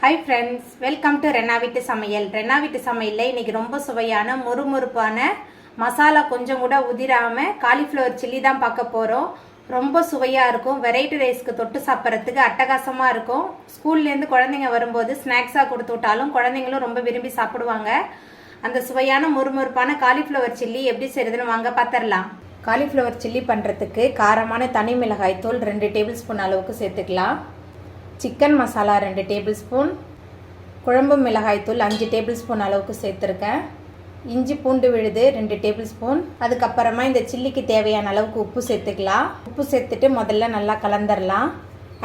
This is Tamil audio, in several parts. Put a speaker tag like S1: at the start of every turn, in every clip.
S1: Hi friends, welcome to Renna Veetu Samayal. Renna Veetu Samayalல இன்னைக்கு ரொம்ப சுவையான மொறுமொறுப்பான மசாலா கொஞ்சம் கூட உதிராம காலிஃப்ளவர் சில்லி தான் பார்க்க போறோம். ரொம்ப சுவையா இருக்கும். வெரைட்டி ரைஸ்க்கு தொட்டு சாப்பிட்றதுக்கு அட்டகாசமா இருக்கும். ஸ்கூல்ல இருந்து குழந்தைங்க வரும்போது ஸ்நாக்ஸா கொடுத்து விட்டாலும் குழந்தைங்களும் ரொம்ப விரும்பி சாப்பிடுவாங்க. அந்த சுவையான மொறுமொறுப்பான காலிஃப்ளவர் சில்லி எப்படி செய்யறதுன்னு வாங்க பார்த்தறலாம். காலிஃப்ளவர் சில்லி பண்றதுக்கு காரமான தனி மிளகாய் தூள் 2 டேபிள் ஸ்பூன் அளவுக்கு சேர்த்துக்கலாம். சிக்கன் மசாலா 2 டேபிள் ஸ்பூன், குழம்பு மிளகாய் தூள் 5 டேபிள் ஸ்பூன் அளவுக்கு சேர்த்துருக்கேன். இஞ்சி பூண்டு விழுது 2 டேபிள் ஸ்பூன். அதுக்கப்புறமா இந்த சில்லிக்கு தேவையான அளவுக்கு உப்பு சேர்த்துக்கலாம். உப்பு சேர்த்துட்டு முதல்ல நல்லா கலந்துடலாம்.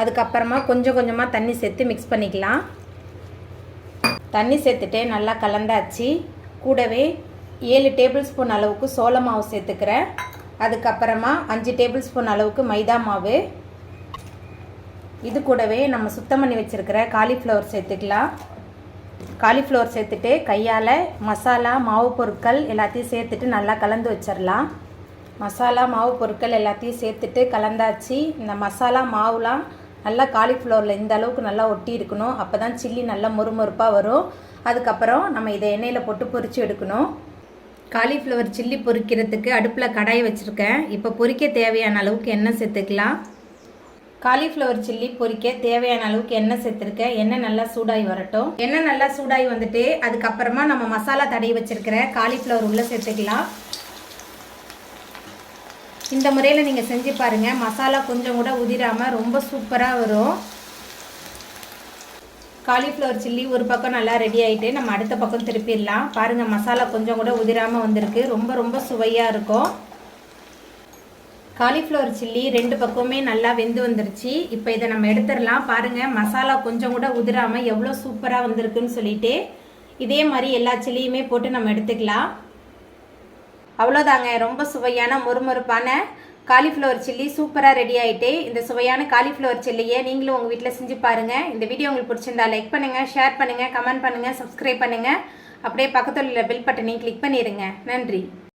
S1: அதுக்கப்புறமா கொஞ்சம் கொஞ்சமாக தண்ணி சேர்த்து மிக்ஸ் பண்ணிக்கலாம். தண்ணி சேர்த்துட்டு நல்லா கலந்தாச்சு. கூடவே 7 டேபிள் ஸ்பூன் அளவுக்கு சோள மாவு சேர்த்துக்கிறேன். அதுக்கப்புறமா 5 டேபிள் ஸ்பூன் அளவுக்கு மைதா மாவு. இது கூடவே நம்ம சுத்தம் பண்ணி வச்சுருக்கிற காலிஃப்ளவர் சேர்த்துக்கலாம். காலிஃப்ளவர் சேர்த்துட்டு கையால் மசாலா மாவு பொருட்கள் எல்லாத்தையும் சேர்த்துட்டு நல்லா கலந்து வச்சிடலாம். மசாலா மாவு பொருட்கள் எல்லாத்தையும் சேர்த்துட்டு கலந்தாச்சு. இந்த மசாலா மாவுலாம் நல்லா காலிஃப்ளவரில் இந்த அளவுக்கு நல்லா ஒட்டி இருக்கணும். அப்போ தான் சில்லி நல்லா மொறுமொறுப்பாக வரும். அதுக்கப்புறம் நம்ம இதை எண்ணெயில் போட்டு பொரித்து எடுக்கணும். காலிஃப்ளவர் சில்லி பொரிக்கிறதுக்கு அடுப்பில் கடாய் வச்சுருக்கேன். இப்போ பொரிக்க தேவையான அளவுக்கு எண்ணெய் சேர்த்துக்கலாம். காலிஃப்ளவர் சில்லி பொரிக்க தேவையான அளவுக்கு எண்ணெய் சேர்த்துருக்கேன். எண்ணெய் நல்லா சூடாகி வரட்டும். எண்ணெய் நல்லா சூடாகி வந்துட்டு அதுக்கப்புறமா நம்ம மசாலா தடவி வச்சிருக்கிற காலிஃப்ளவர் உள்ளே சேர்த்துக்கலாம். இந்த முறையில் நீங்கள் செஞ்சு பாருங்கள். மசாலா கொஞ்சம் கூட உதிராமல் ரொம்ப சூப்பராக வரும். காலிஃப்ளவர் சில்லி ஒரு பக்கம் நல்லா ரெடி ஆகிட்டு நம்ம அடுத்த பக்கம் திருப்பிடலாம். பாருங்கள், மசாலா கொஞ்சம் கூட உதிராமல் வந்திருக்கு. ரொம்ப ரொம்ப சுவையாக இருக்கும். காலிஃப்ளவர் சில்லி 2 பக்கமே நல்லா வெந்து வந்துருச்சு. இப்போ இதை நம்ம எடுத்துடலாம். பாருங்கள், மசாலா கொஞ்சம் கூட உதிராமல் எவ்வளோ சூப்பராக வந்திருக்குன்னு சொல்லிட்டு இதே மாதிரி எல்லா சில்லியுமே போட்டு நம்ம எடுத்துக்கலாம். அவ்வளோதாங்க, ரொம்ப சுவையான மொறுமொறுப்பான காலிஃப்ளவர் சில்லி சூப்பராக ரெடி ஆகிட்டு. இந்த சுவையான காலிஃப்ளவர் சில்லியை நீங்களும் உங்கள் வீட்டில் செஞ்சு பாருங்கள். இந்த வீடியோ உங்களுக்கு பிடிச்சிருந்தா லைக் பண்ணுங்கள், ஷேர் பண்ணுங்கள், கமெண்ட் பண்ணுங்கள், சப்ஸ்கிரைப் பண்ணுங்கள். அப்படியே பக்கத்தில் உள்ள பெல் பட்டனையும் கிளிக் பண்ணிடுங்க. நன்றி.